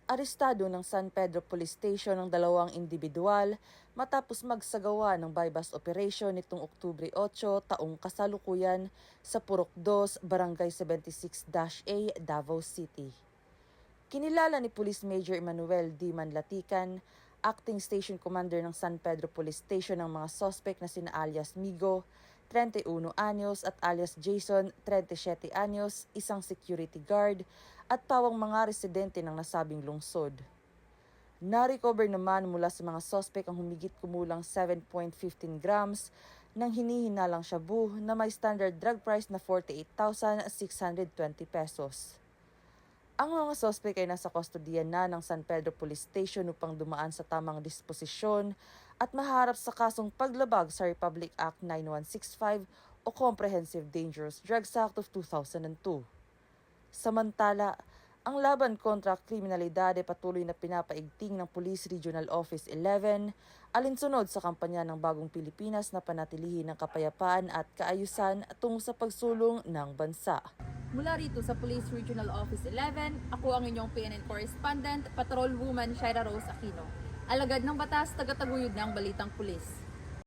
Arestado ng San Pedro Police Station ang dalawang individual matapos magsagawa ng bypass operation nitong Oktubre 8 taong kasalukuyan sa Purok 2, Barangay 76-A, Davao City. Kinilala ni Police Major Emmanuel D. Manlatican, Acting Station Commander ng San Pedro Police Station ng mga suspect na sina alias Migo, 31 anyos at alias Jason, 37 anyos, isang security guard at pawang mga residente ng nasabing lungsod. Na-recover naman mula sa mga suspect ang humigit kumulang 7.15 grams ng hinihinalang shabu na may standard drug price na 48,620 pesos. Ang mga suspect ay nasa kustodiya na ng San Pedro Police Station upang dumaan sa tamang disposisyon at maharap sa kasong paglabag sa Republic Act 9165 o Comprehensive Dangerous Drugs Act of 2002. Samantala, ang laban kontra kriminalidad ay patuloy na pinapaigting ng Police Regional Office 11 alinsunod sa kampanya ng Bagong Pilipinas na panatilihin ng kapayapaan at kaayusan tungo sa pagsulong ng bansa. Mula rito sa Police Regional Office 11, ako ang inyong PNN Correspondent, Patrol Woman Shaira Rose Aquino. Alagad ng batas, tagataguyod ng Balitang Pulis.